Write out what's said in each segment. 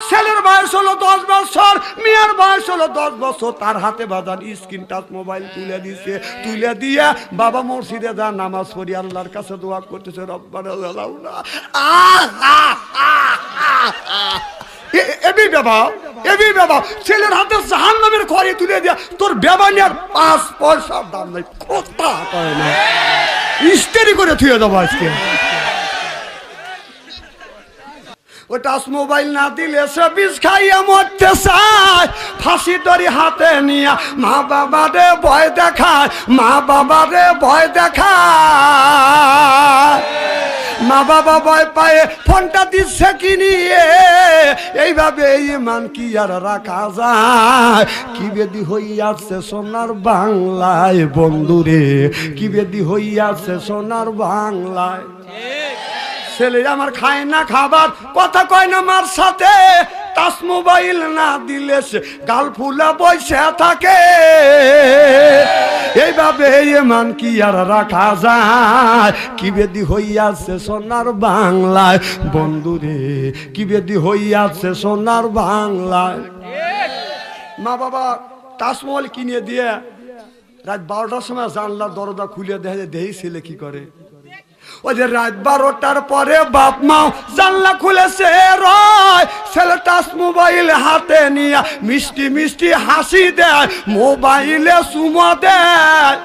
ছেলের বয়স হলো 10 বছর, মেয়ের বয়স হলো 10 বছর, তার হাতে বাজান স্ক্রিন টাচ মোবাইল তুলে দিছে। তুলে দিয়ে বাবা মসজিদে যা নামাজ পড়ি আল্লাহর কাছে দোয়া করতেছে, রব্বানা জালাউনা। এবি বাবা ছেলের হাতে জাহান্নামের খড়ি তুলে দিয়া তোর বেবানিয়ার 5 পয়সার দাম নাই, কথা কয় না, ইস্তেরি করে থুয়ে দেবো আজকে। ও টাচ মোবাইল না দিলে সে বিষ খাইয়া মরতে চায়, ফাঁসি দড়ি হাতে নিয়ে মা বাবারে ভয় দেখায়, মা বাবারে ভয় দেখায়। মা বাবা ভয় পায়ে ফোনটা দিচ্ছে কিনিয়ে, এইভাবে ইমান কি আর রাখা যায়? কি বেদি হইয়াছে সোনার বাংলায় বন্ধুরে, কি বেদি হইয়াছে সোনার বাংলায়। ছেলে আমার খায় না খাবার, কথা কয় না মার সাথে, টাচ মোবাইল না দিলে সে গাল ফুলা বসে থাকে। এইভাবে ইমান কি আর রাখা যায়? কি বেদি হইয়াছে সোনার বাংলায় বন্ধুরে, কি বেদি হইয়াছে সোনার বাংলায়। মা বাবা টাচ মোবাইল কিনে দিয়ে রাত 12টার সময় জানলার দরজা খুলে দেখে, দেহি ছেলে কি করে। ওই যে রাত 12টার পরে বাপ মাও জানলা খুলেছে রয়, ছেলে টাচ মোবাইল হাতে নিয়ে মিষ্টি মিষ্টি হাসি দেয়, মোবাইলে চুমো দেয়।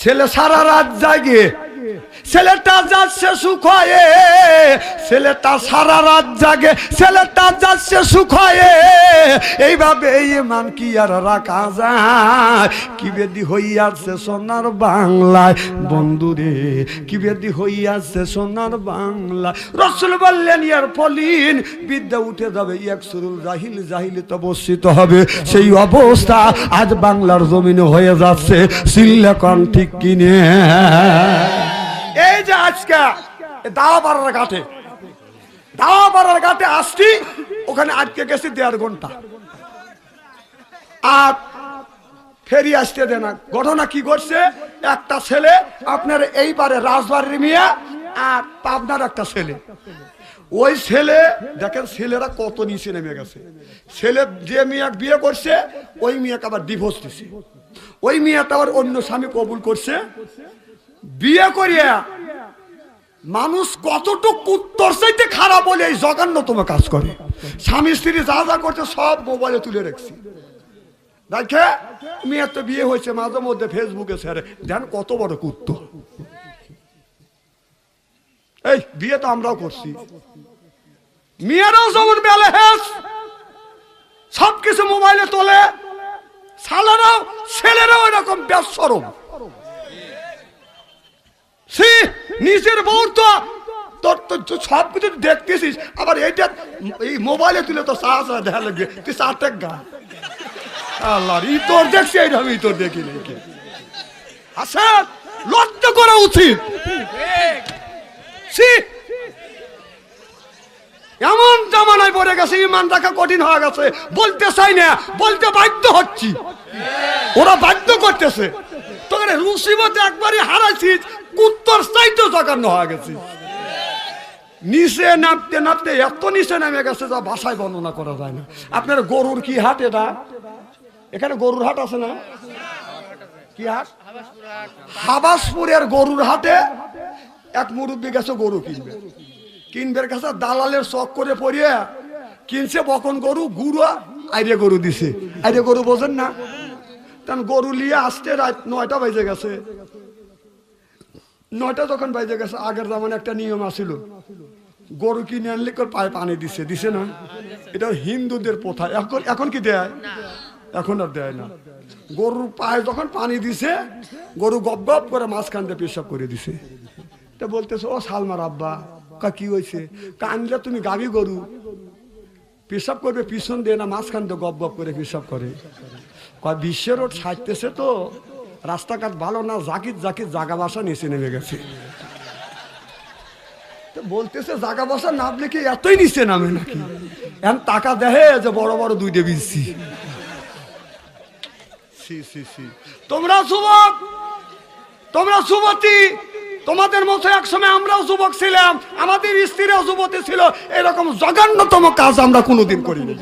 ছেলে সারা রাত জাগে, ছেলেটা যাচ্ছে সুখয়ে, ছেলেটা সারা রাত জাগে, ছেলেটা যাচ্ছে সুখয়ে। এইভাবে ইমান কি আর রাখা যায়? কি বেদি হইয়াছে সোনার বাংলায় বন্ধুরে, কি বেদি হইয়াছে সোনার বাংলায়। রাসূল বললেন ইয়ার ফলিন বিদ্যা উঠে যাবে, ইয়াকসুরুল জাহিল জাহিলি তবস্থিত হবে। সেই অবস্থা আজ বাংলার জমিনে হয়ে যাচ্ছে, সিল্লাকন ঠিক কিনে। এই যে আজকে দাওয়াপাড়ার ঘাটে আসছি, ওখানে আজকে গেছি 1.5 ঘন্টা, আর ফেরি আসতে দেয় না। ঘটনা কি করছে, একটা ছেলে আপনার এইবারে রাজবাড়ির মিয়া আর পাবনার একটা ছেলে, ওই ছেলে দেখেন ছেলেরা কত নিচে নেমে গেছে। ছেলে যে মেয়েকে বিয়ে করছে ওই মেয়েকে আবার ডিভোর্স দিছে, ওই মেয়েটা আবার অন্য স্বামী কবুল করছে। বিয়ে করিয়া মানুষ কতটুকু উত্তর চাইতে খারাপ বলে এই জঘন্যতম কাজ করে। স্বামী স্ত্রী যা যা করছে সব মোবাইলে তুলে রাখছি। দেখে মেয়ের তো বিয়ে হয়েছে, মাঝে মধ্যে ফেসবুকে ছেড়ে দেন কত বড় কুত্ত। এই বিয়ে তো আমরাও করছি, মেয়েরাও যেমন বেলে হেস সবকিছু মোবাইলে তোলে, শালারাও ছেলেরাও এরকম বেশরম। নিজের বউ তো তোর সব কিছু দেখতেছিস, আবার এইটা এই মোবাইলে তুলে তো চা দেখা লাগবে, তুই চারটে গা আল্লাহ ই তোর দেখছি, এইভাবে তোর দেখি নাকি। আচ্ছা লজ্জা করা উচিত। এমন জামানায় পড়ে গেছে, ইমান রাখা কঠিন হয়ে গেছে। বলতে চাই না, বলতে বাধ্য হচ্ছি, ওরা বাধ্য করতেছে। তোকে মুসিবত একবারই হারাইছিস, কুত্তর চাইতে জঘন্য হয়ে গেছে। নিচে নামতে নামতে এত নিচে নেমে গেছে যা ভাষায় বর্ণনা করা যায় না। আপনার গরুর কি হাট এটা? এখানে গরুর হাট আছে না? কি হাট? হাবাসপুরের গরুর হাটে এক মুরব্বী গেছে গরু কিনবে কাছে দালালের শখ করে পড়িয়ে কিনছে বকন গরু, গুড়া আইরে গরু দিছে। আইরে গরু বোঝেন না? কারণ গরু নিয়ে আসতে রাত 9টা বেজে গেছে। 9টা যখন বেজে গেছে, আগের জামানে একটা নিয়ম আছিল, গরু কিনে আনলে পায়ে পানি দিছে না? এটা হিন্দুদের প্রথা। এখন কি দেয়? এখন আর দেয় না। গরুর পায়ে যখন পানি দিছে, গরু গপ গপ করে মাঝখান দিয়ে পেশাব করে দিছে। তা বলতেছে, ও সালমার আব্বা, কি হয়েছে? কানলে তুমি গাবি গরু পেশাব করবে পিছন দিয়ে না মাঝখান দিয়ে গপ গপ করে পেশাব করে। বিশ্বের রোড সাজতেছে তো, রাস্তাঘাট ভালো না, জাকির জাগা বাসা নিচে নেমে গেছে। বলতেছে জাগা বাসা নামলে কি এতই নিচে নামে নাকি? এখন টাকা দেহে যে বড় বড় 2টে বিলছি। তোমরা যুবক, তোমরা যুবতী, তোমাদের মতো এক সময় আমরাও যুবক ছিলাম, আমাদের স্ত্রীরাও যুবতী ছিল, এরকম জঘন্যতম কাজ আমরা কোনোদিন করিনি।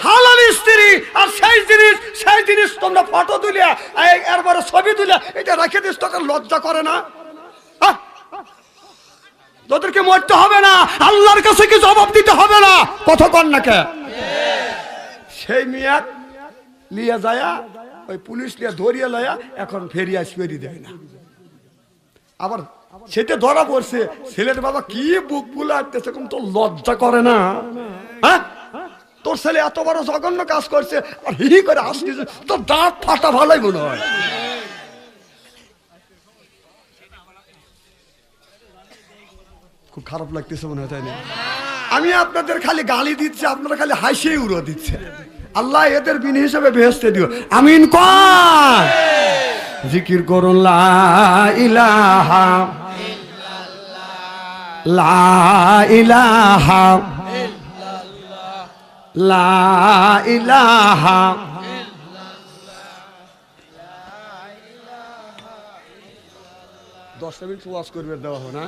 হালাল স্ত্রী আর সেই জিনিস তোমরা ফটো তুলিয়া এরপরে ছবি তুলিয়া এটা রেখে দিস, তোকে লজ্জা করে না? তোদেরকে মরতে হবে না, আল্লাহর কাছে কি জবাব দিতে হবে না? কথা কর না কে? সেই মিয়া লিয়া যায়া ওই পুলিশ লিয়া ধরিয়ে লয়া এখন ফেরিয়া ফেরি দেয় না। আবার সেটা ধরা পড়ছে, ছেলের বাবা কি বুক বুলাতেছে, তোর লজ্জা করে না? হ্যাঁ, তোর ছেলে এত বড় জঘন্য কাজ করছে আর হি করে আসতেছে, তোর দাঁত ফাটা ভালোই মনে হয়। খুব খারাপ লাগতেছে মনে হয়, তাই না? আমি আপনাদের খালি গালি দিচ্ছি, আপনারা খালি হাসিয়ে উড়ো দিচ্ছে। আল্লাহ এদের বিনি হিসেবে বেহেশতে দিও, আমিন কোন। জিকির করুন লা ইলাহা লা ইলাহা লা ইলাহা। 10 মিনিট ওয়াজ করবে দেওয়া হয় না?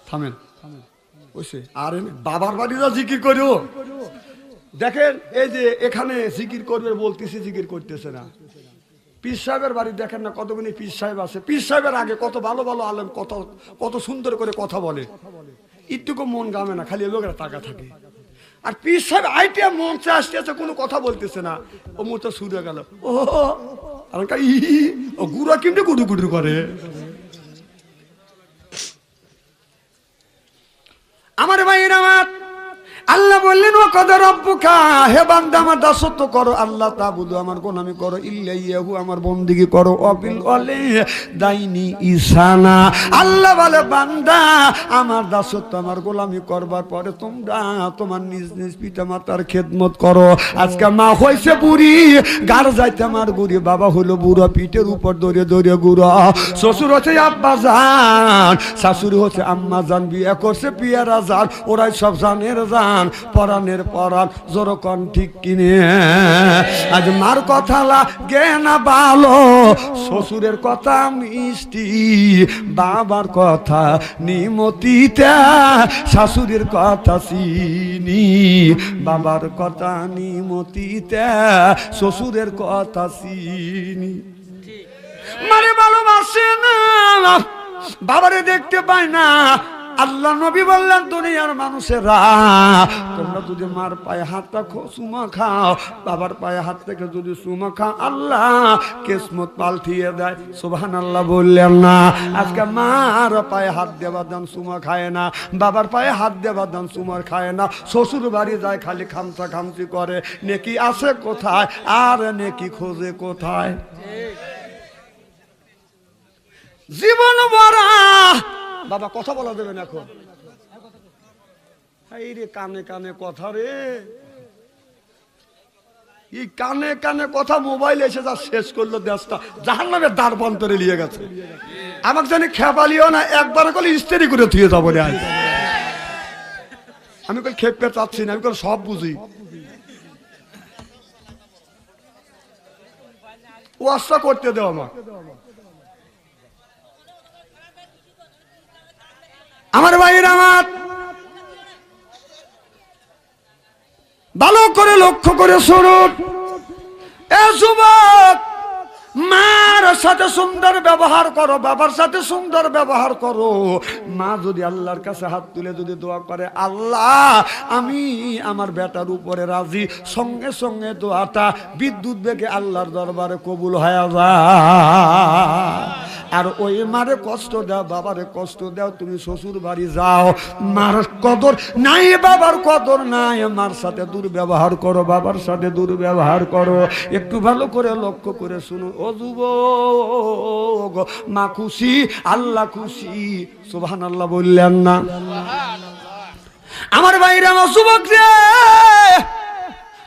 থামেন আর বাবার বাড়িরা জিকির করো। দেখেন এই যে এখানে জিকির করবে বলতেছি, জিকির করতেছে না। পীর সাহেবের বাড়ি দেখেন না কতগুলি পীর সাহেব আছে, পীর সাহেবের আগে কত ভালো ভালো আলেম কত সুন্দর করে কথা বলে, একটুকু মন গামে না, খালি লোকেরা টাকা থাকে। আর পীর সাহেব আইটিয়া মঞ্চে আসতেছে, কোনো কথা বলতেছে না, ও মুহূর্তে শুরু হয়ে গেল ও গুড়া কিন্তু গুডু গুডু করে। আমার ভাইয়ের আমার আল্লাহ বললেন ও কদর রব্বুকা, হে বান্দা আমার দাসত্ব করো, আল্লাহ তাবুদু আমার গোলামি করো, ইল্লাইয়াহু আমার বন্দেগী করো, অবিল ওয়ালে দাইনি ইসানা। আল্লাহ বলে বান্দা আমার দাসত্ব আমার গোলামি করবার পরে তোমরা তোমার নিজ নিজ পিতা মাতার খেদমত করো। আজকে মা হইছে বুড়ি, গার যাইতে আমার গুড়ি, বাবা হলো বুড়া, পিঠের উপর দৌড়ে দৌড়ে গুড়া, শ্বশুর হচ্ছে আব্বা জান, শাশুড়ি হচ্ছে আম্মা জান, বিয়ে করছে পিয়ারা জান, ওরাই সব জানের জান, পরাণের পরাণ জোরকন ঠিক কিনে। আজ মার কথা লাগে না ভালো, শ্বশুরের কথা মিষ্টি, বাবার কথা নিমতিতে, শাশুড়ির কথা চিনি, বাবার কথা নিমতিতে, শ্বশুরের কথা চিনি। মারে ভালোবাসে না, বাবারে দেখতে পায় না। আল্লাহ নবী বললেন দুনিয়ার মানুষেরা তোমরা যদি মার পায়ে হাত রাখো চুমা খাও, বাবার পায়ে হাত থেকে যদি চুমা খাও, আল্লাহ কিসমত পাল্টিয়ে দেয়। সুবহানাল্লাহ বললেন না? আজকে মার পায়ে হাত দেবার দান চুমা খায় না, বাবার পায়ে হাত দেবার দান চুমার খায় না, শ্বশুর বাড়ি যায় খালি খামচা খামচি করে, নেকি আছে কোথায় আর নেকি খোঁজে কোথায়? জীবন ভরা বাবা কথা বলা দেবে না এখন, এই রে কানে কানে কথা রে, এই কানে কানে কথা মোবাইল এসে যা শেষ করলো দেশটা, জাহান্নামের দ্বার বন্তরে নিয়ে গেছে। আমাকে জানি খেপালিও না, একবার কলে ইস্তেরি করে থুয়ে যাবো রে। আমি কল খেপে চাচ্ছি না, আমি কল সব বুঝি। ওয়াজটা করতে দেও আমার। আমার ভাইয়ের আমার ভালো করে লক্ষ্য করে শুনুন, এ যুবক, মার সাথে সুন্দর ব্যবহার করো, বাবার সাথে সুন্দর ব্যবহার করো। মা যদি আল্লাহর কাছে হাত তুলে যদি দোয়া করে, আল্লাহ আমি আমার বেটার উপরে রাজি, সঙ্গে সঙ্গে দোয়াটা বিদ্যুৎ বেগে আল্লাহর দরবারে কবুল হয়ে যায়। আর ওই মারে কষ্ট দাও, বাবারে কষ্ট দাও, তুমি শ্বশুর বাড়ি যাও, মার কদর নাই, বাবার কদর নাই, মার সাথে দুর্ব্যবহার করো, বাবার সাথে দুর্ব্যবহার করো। একটু ভালো করে লক্ষ্য করে শুনো ও যুবক, মা খুশি আল্লাহ খুশি, সুবহানাল্লাহ বললেন না? আমার ভাইরা, আমার যুবক রে,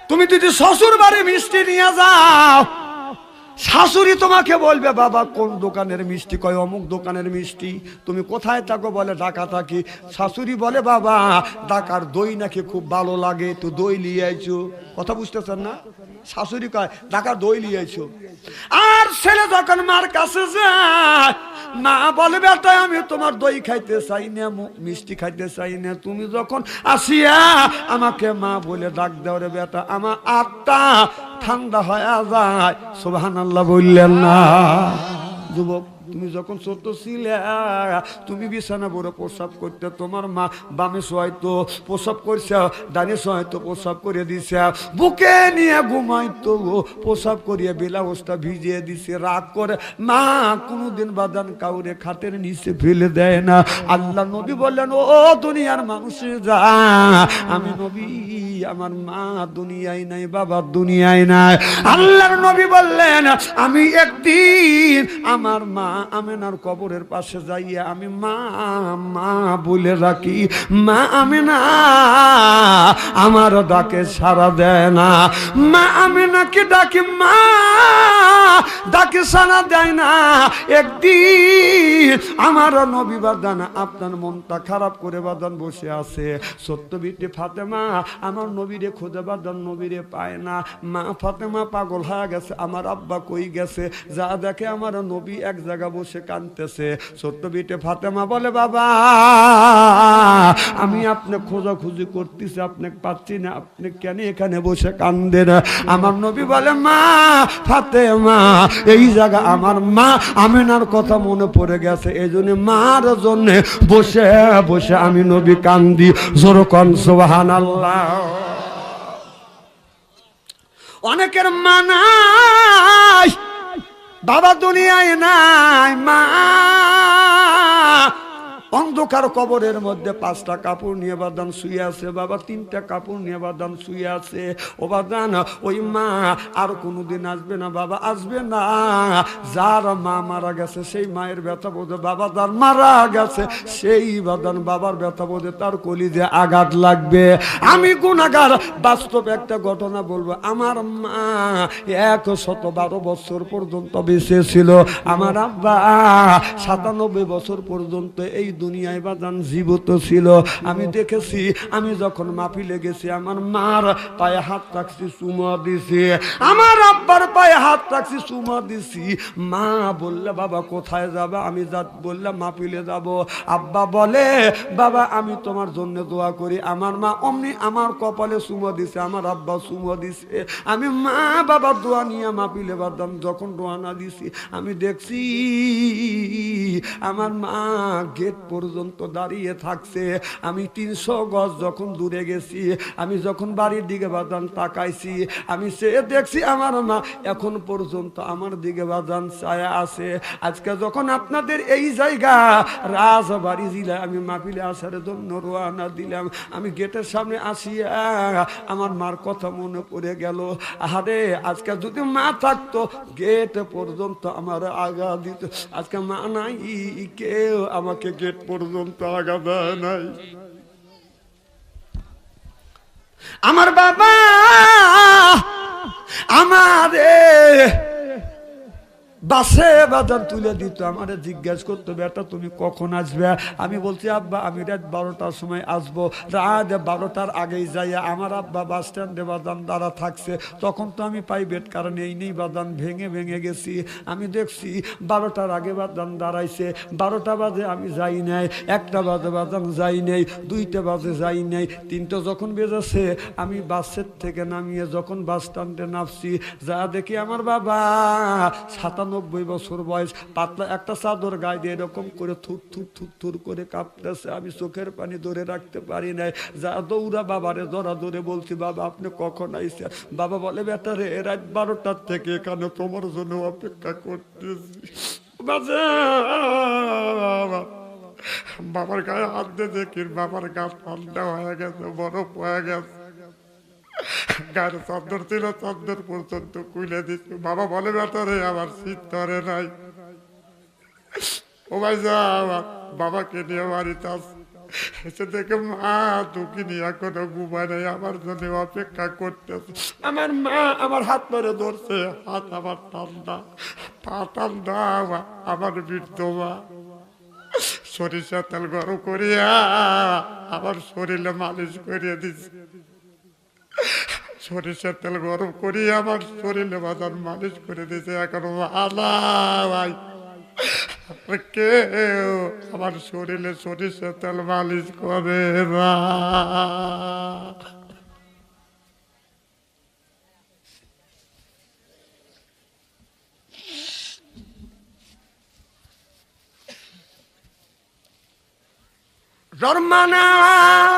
তুমি যদি শ্বশুর বাড়ি মিষ্টি নিয়ে যাও, শাশুড়ি তোমাকে বলবে বাবা কোন দোকানের মিষ্টি, কয় অমুক দোকানের মিষ্টি। তুমি কোথায় থাকো, বলে ঢাকা থাকি। শাশুড়ি বলে বাবা ঢাকার দই নাকি খুব ভালো লাগে, তো দই নিয়ে আইছো। কথা বুঝতেছেন না? শাশুড়ি কয় ঢাকা দই লিয়েছো। আর ছেলে যখন মার কাছে যায়, মা বলে বেটা আমি তোমার দই খাইতে চাই না, মিষ্টি খাইতে চাই না, তুমি যখন আসিয়া আমাকে মা বলে ডাক দাও রে বেটা, আমার আত্মা ঠান্ডা হয়ে যায়। সুবহানাল্লাহ বললেন না? যুবক, তুমি যখন ছোট ছিলে তুমি বিছানা বড় প্রসাব করতে, তোমার মা বামে হয়তো প্রসাব করছে, ডানে হয়তো প্রসাব করে দিছে, বুকে নিয়ে ঘুমাইতো, প্রসাব করিয়ে ব্লাউজটা ভিজিয়ে দিছে। রাগ করে মা কোনোদিন বাদান কাউরে খাটের নিচে ফেলে দেয় না। আল্লাহ নবী বললেন ও দুনিয়ার মানুষে যা, আমি নবী, আমার মা দুনিয়ায় নাই, বাবা দুনিয়ায় নাই। আল্লাহর নবী বললেন আমি একদিন আমার মা আমেনার কবরের পাশে যাইয়া আমি মা মা বলে রাখি, মা আমেনা আমার ডাকে সাড়া দেয় না, মা আমেনাকে ডাকি, মা ডাকে সাড়া দেয় না। একদিন আমার নবী বাদান আপনার মনটা খারাপ করে বাদান বসে আছে, সত্য বিটি ফাতেমা আমার নবীরে খুঁজে বাদান নবীরে পায় না, মা ফাতেমা পাগল হয়ে গেছে, আমার আব্বা কই গেছে, যা দেখে আমার নবী এক জায়গা বসে কাঁদতেছে। ছোট্ট বিটে ফাতেমা বলে বাবা আমি আপনি খোঁজাখুঁজি করতেছি, আপনাকে পাচ্ছি না, আপনি কেন এখানে বসে কান্দেন? আমার নবী বলে মা ফাতেমা এই জায়গা আমার মা আমিনার কথা মনে পড়ে গেছে, এই জন্য মার জন্য বসে বসে আমি নবী কান্দি। জোরে কোন সুবহানাল্লাহ। অনেকের মা নাই, বাবা দুনিয়ায় নাই, মা অন্ধকার কবরের মধ্যে 5টা কাপড় নিয়ে বাদান শুয়ে আছে, বাবা 3টা কাপড় নিয়ে বাদান শুয়ে আছে। ও বাদান ওই মা আর কোনোদিন আসবে না, বাবা আসবে না। যার মা মারা গেছে সেই মায়ের ব্যথা বোধে, বাবা যার মারা গেছে সেই বাদান বাবার ব্যথা বোধে তার কলিজে আঘাত লাগবে। আমি গুনাহগার, বাস্তব একটা ঘটনা বলবো। আমার মা 112 বছর পর্যন্ত বেঁচে ছিল, আমার আব্বা 97 বছর পর্যন্ত এই দুনিয়ায় বাদান জীবিত ছিল। আমি দেখেছি, আমি যখন মাহফিলে গেছি আমার মার পায়ে হাত রাখছি, চুমা দিছি, আমার আব্বার পায়ে হাত রাখছি, চুমা দিছি। মা বললে বাবা কোথায় যাবে? আমি বললাম মাহফিলে যাব। আব্বা বলে বাবা আমি তোমার জন্য দোয়া করি। আমার মা অমনি আমার কপালে চুমা দিছে, আমার আব্বা চুমা দিছে। আমি মা বাবার দোয়া নিয়ে মাহফিলে বাদাম যখন রওনা দিছি, আমি দেখছি আমার মা গেট পর্যন্ত দাঁড়িয়ে থাকছে। আমি 300 গজ যখন দূরে গেছি, আমি যখন বাড়ির দিকে বাদান তাকাইছি, আমি সে দেখছি আমার মা এখন পর্যন্ত আমার দিকে বাদান ছায়া আছে। আজকে যখন আপনাদের এই জায়গা রাজবাড়ি জেলা আমি মাহফিলে আসার জন্য রওনা দিলাম, আমি গেটের সামনে আসিয়া আমার মার কথা মনে পড়ে গেল। আরে আজকে যদি মা থাকতো গেট পর্যন্ত আমার আগা দিত। আজকে মা নাই, কেউ আমাকে গেট পর্যন্ত আগা দেয় নাই। আমার বাবা আমারে বাসে বাজার তুলে দিত, আমারে জিজ্ঞাসা করতো বেটা তুমি কখন আসবে? আমি বলছি আব্বা আমি রাত 12টার সময় আসবো। রাত 12টার আগেই যাইয়া আমার আব্বা বাস স্ট্যান্ডে বাদান দাঁড়া থাকছে। তখন তো আমি প্রাইভেট কারণ এই নেই বাদান ভেঙে ভেঙে গেছি। আমি দেখছি 12টার আগে বাদান দাঁড়াইছে, 12টা বাজে আমি যাই নাই, 1টা বাজে বাদান যাই নাই, 2টা বাজে যাই নাই, 3টা যখন বেজেছে আমি বাসের থেকে নামিয়ে যখন বাস স্ট্যান্ডে নামছি, যা দেখি আমার বাবা 97 বছর বয়স, পাতলা একটা চাদর গায়ে দিয়ে এরকম করে থুর থুর থুর থুর করে কাঁপতেছে। আমি চোখের পানি ধরে রাখতে পারি নাই, যা দৌড়া বাবারে ধরা ধরে বলছি বাবা আপনি কখন আইছে? বাবা বলে বেটা রে রাত 12টার থেকে এখানে তোমার জন্য অপেক্ষা করতেছি। বাবার গায়ে হাত দিয়ে দেখি বাবার গা ঠান্ডা হয়ে গেছে, বরফ হয়ে গেছে। গায়ের চাদর ছিল, চাদর পর্যন্ত খুলে দিচ্ছি। বাবা বলে বেটা রে আমার শীত ধরে নাই। ও ভাই যা বাবাকে নিয়ে বাড়িতে এসে দেখে মা তোকে নিয়ে এখনো ঘুমায় নাই, আমার জন্য অপেক্ষা করতেছে। আমার মা আমার হাত ধরে ধরছে, হাত আমার ঠান্ডা, পা ঠান্ডা। আমার বৃদ্ধ মা সরিষা তেল গরম করিয়া আমার শরীরে মালিশ করিয়ে দিচ্ছে। সরিষার তেল গরম করি আমার শরীরে বাজার মালিশ করে দিয়েছে। এখন আলা ভাই কেউ আমার শরীরে সরিষার তেল মালিশ করে না। জন্মানায়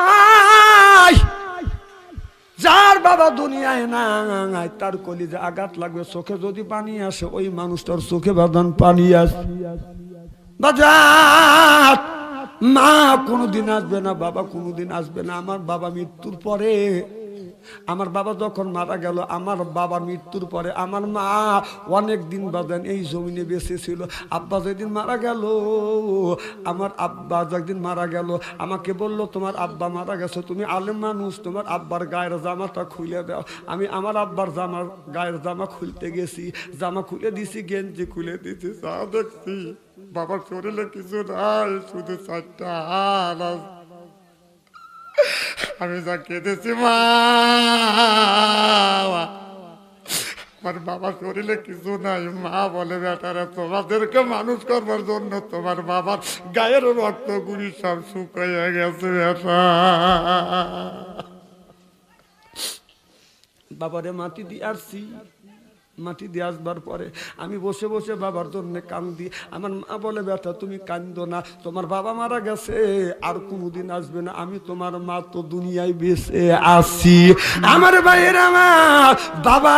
যার বাবা দুনিয়ায় নাই তার কলিজে আঘাত লাগবে, চোখে যদি পানি আসে ওই মানুষটার চোখে বাঁধান পানি আসে। বাজার মা কোনোদিন আসবে না, বাবা কোনোদিন আসবে না। আমার বাবা মৃত্যুর পরে, আমার বাবা যখন মারা গেল, আমার বাবা মৃত্যুর পরে আমার মা অনেক দিন বাদেন এই জমিনে বেঁচে ছিল। আব্বা যেদিন মারা গেল, আমার আব্বা যেদিন মারা গেল আমাকে বলল, তোমার আব্বা মারা গেছে, তুমি আলেম মানুষ, তোমার আব্বার গায়ের জামাটা খুলে দাও। আমি আমার আব্বার গায়ের জামা খুলতে গেছি, জামা খুলে দিছি, গেঞ্জি খুলে দিছি, তা দেখছি বাবার শরীরে কিছু নাই, শুধু 4টা হাত আছে। আমি যা কেঁদেছি মা, আমার বাবার শরীরে কিছু নাই। মা বলে, বেটারা তোমাদেরকে মানুষ করবার জন্য তোমার বাবার গায়ের রক্ত গুলি সব শুকিয়ে গেছে বেটা। বাবারে মাটি দিয়ে আসছি, মাটি দিয়ে আসবার পরে আমি বসে বসে বাবার জন্য কান্দি। আমার মা বলে, বেটা তুমি কান্দো না, তোমার বাবা মারা গেছে, আর কোনোদিন আসবে না, আমি তোমার মা তো দুনিয়ায় বেঁচে আছি। আমার ভাইয়ের আমার বাবা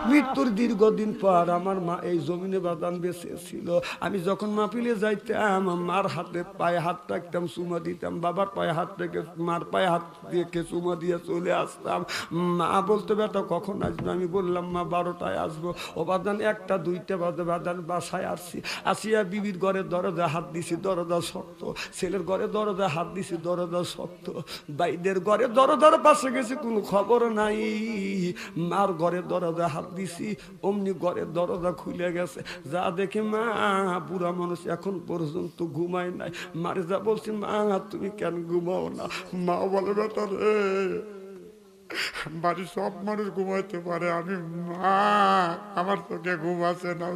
মৃত্যুর দীর্ঘদিন পর আমার মা এই জমিনে বাদান বেঁচে ছিল। আমি যখন মাহফিলে যাইতাম মার হাতে পায়ে হাত রাখতাম, চুমা দিতাম, বাবার পায়ে হাত রেখে মার পায়ে হাত রেখে চুমা দিয়ে চলে আসতাম। মা বলতে, বেটা কখন আসবে? আমি বললাম, মা 12টায় আসবো। ও বাদান 1টা 2টা বাজে বাদান বাসায় আসিয়া বিবির ঘরে দরজা হাত দিছি, দরজা শক্ত। ছেলের ঘরে দরজা হাত দিছি, দরজা শক্ত। বাইদের ঘরে দরজার পাশে গেছি, কোনো খবর নাই। মার ঘরে দরজা হাত দিছি, অমনি ঘরের দরজা খুলে গেছে। যা দেখে মা বুড়া মানুষ এখন পর্যন্ত ঘুমায় নাই। মারে যা বলছি, মা তুমি কেন ঘুমাও না? মা বলে, বেটা রে বাড়ির সব মানুষ ঘুমাইতে পারে, আমি মা আমার চোখে ঘুম আসে না।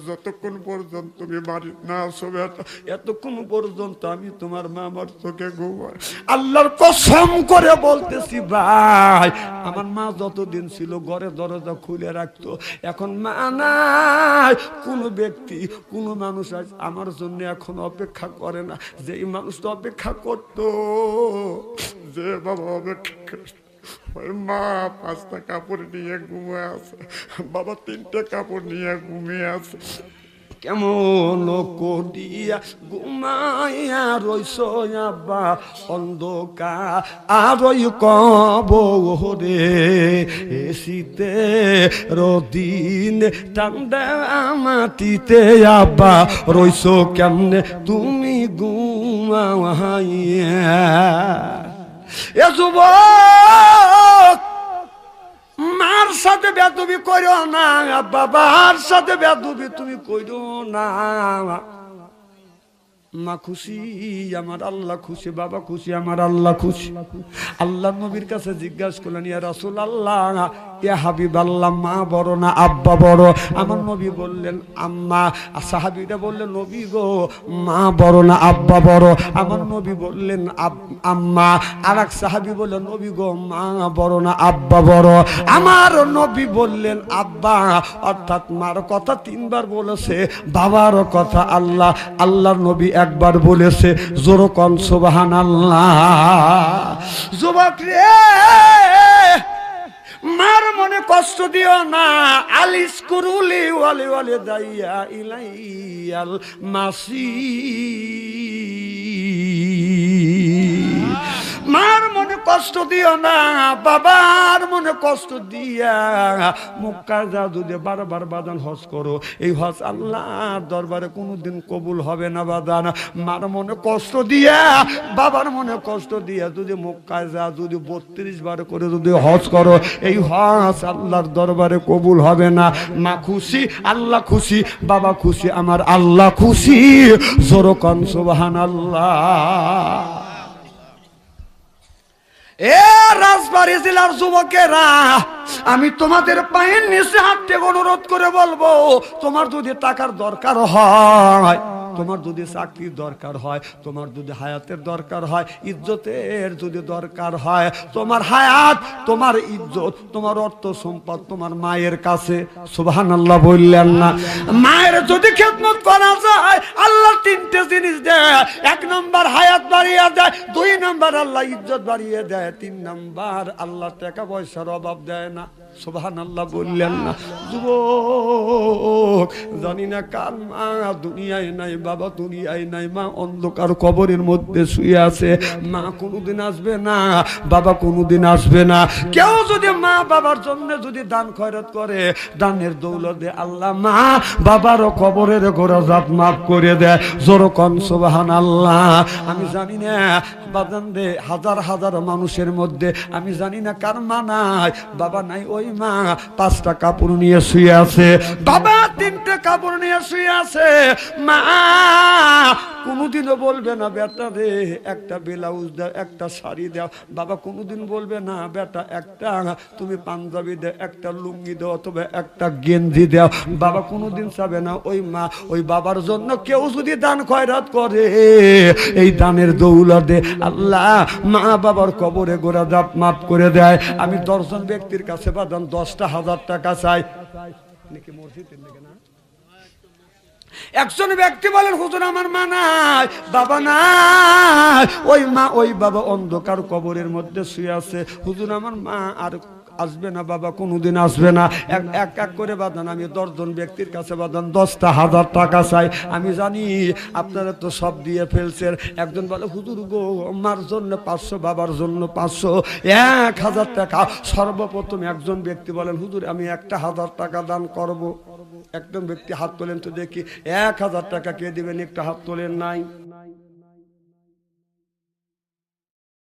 যতক্ষণ পর্যন্ত তুমি বাড়ি না আসো বেটা, এতক্ষণ পর্যন্ত আমি তোমার মা আমার চোখে ঘুমাই। আল্লাহর কসম করে বলতেছি ভাই, আমার মা যতদিন ছিল ঘরে দরজা খুলে রাখতো। এখন মা নাই, কোন ব্যক্তি কোন মানুষ আজ আমার জন্য এখন অপেক্ষা করে না। যে মানুষটা অপেক্ষা করতো, যে বাবা অপেক্ষা করতো, ওই মা 5টা কাপড় নিয়ে ঘুমিয়ে আছে, বাবা 3টে কাপড় নিয়ে ঘুমিয়ে আছে। কেমন করিয়া ঘুমাইয়া রইস আব্বা অন্ধকার আরই কবরে, শীতে রদিন টান্দা মাটিতে আব্বা রইস কেমনে তুমি ঘুমাইয়া। এ যুবক, মার সাথে বেদবি করো না, বাবার সাথে বেদবি তুমি করো না। মা খুশি, আমার আল্লাহ খুশি, বাবা খুশি, আমার আল্লাহ খুশি। আল্লাহ নবীর কাছে জিজ্ঞাসা করলেন, ইয়া রাসূলুল্লাহ, ইয়া হাবিবাল্লাহ, মা বড় না আব্বা বড়? আমার নবী বললেন আম্মা। সাহাবীরা বললেন, নবী গো মা বড় না আব্বা বড়? আমার নবী বললেন আম্মা। আর এক সাহাবী বললেন, নবী গো মা বড় না আব্বা বড়? আমার নবী বললেন আব্বা। অর্থাৎ মার কথা 3বার বলেছে, বাবার কথা আল্লাহর নবী একবার বলেছে। জোরে কোন সুবহানাল্লাহ। যুবক রে, মার মনে কষ্ট দিও না। আলিস কুরুলি ওয়ালি ওয়ালি দাইয়া ইলাইয়াল মাসি। মার মনে কষ্ট দিও না, বাবার মনে কষ্ট দিয়া মক্কা যাও, যদি বারবার বাদান হজ করো, এই হজ আল্লাহর দরবারে কোনোদিন কবুল হবে না বাদান। মার মনে কষ্ট দিয়া, বাবার মনে কষ্ট দিয়া যদি মক্কায় যাও, যদি 32 বার করে যদি হজ করো, এই হজ আল্লাহর দরবারে কবুল হবে না। মা খুশি, আল্লাহ খুশি, বাবা খুশি, আমার আল্লাহ খুশি। জোরে কোন সুবহানাল্লাহ। এ রাজবাড়ী জেলার যুবকেরা, আমি তোমাদের পায়ের নিচে হাত থেকে অনুরোধ করে বলবো, তোমার যদি টাকার দরকার হয়, তোমার যদি চাকরির দরকার হয়, তোমার যদি হায়াতের দরকার হয়, ইজ্জতের যদি দরকার হয়, তোমার হায়াত, তোমার ইজ্জত, তোমার অর্থ সম্পদ তোমার মায়ের কাছে। সুবহানাল্লাহ বললেন না? মায়ের যদি খেদমত করা যায়, আল্লাহ তিনটে জিনিস দেয়। এক নম্বর হায়াত বাড়িয়ে দেয়, দুই নম্বর আল্লাহ ইজ্জত বাড়িয়ে দেয়, তিন নম্বর আল্লাহ টাকা পয়সার অভাব দেয় না। সুবহানাল্লাহ বললেন না? যুবক, জানি না কার মা দুনিয়ায় নাই, বাবা দুনিয়ায় নাই, মা অন্ধকার কবরের মধ্যে শুয়ে আছে, মা কোনোদিন আসবে না, বাবা কোনোদিন আসবে না। কেউ যদি মা বাবার জন্য যদি দান খয়রাত করে, দানের দৌলতে আল্লাহ মা বাবারও কবরের গোরাজাত মাফ করে দেয়। জোরকন সুবহানাল্লাহ। আমি জানি না বাজান রে, হাজার হাজার মানুষের মধ্যে আমি জানি না কার মা নাই, বাবা নাই, ওই মা 5টা কাপড় নিয়ে শুয়ে আছে, বাবা 3টে কাপড় নিয়ে শুয়ে আছে। মা কোনোদিনও বলবে না বেটা রে একটা ব্লাউজ দাও, একটা শাড়ি দাও। বাবা কোনোদিন বলবে না বেটা একটা তুমি পাঞ্জাবি দাও, একটা লুঙ্গি দাও, অথবা একটা গেঞ্জি দাও। বাবা কোনোদিন চাবে না। ওই মা, ওই বাবার জন্য কেউ যদি দান খয়রাত করে, এই দানের দৌলতে আল্লাহ মা বাবার কবরে গোরাজাত মাফ করে দেয়। আমি 10 জন ব্যক্তির কাছে বাদাম 10,000 টাকা চাই। একজন ব্যক্তি বলেন, হুজুর আমার মা নাই, বাবা নাই, ওই মা ওই বাবা অন্ধকার কবরের মধ্যে শুয়ে আছে। হুজুর আমার মা আর আসবে না, বাবা কোনোদিন আসবে না। এক এক করে বাদান আমি 10 জন ব্যক্তির কাছে বাদান 10,000 টাকা চাই। আমি জানি আপনারা তো সব দিয়ে ফেলছেন। একজন বলে, হুজুর গো আমার জন্য 500, বাবার জন্য 500, 1000 টাকা। সর্বপ্রথম একজন ব্যক্তি বলেন, হুজুর আমি 1,000 টাকা দান করব। একজন ব্যক্তি হাত তোলেন তো দেখি, 1000 টাকা কে দিবেন? একটা হাত তোলেন নাই।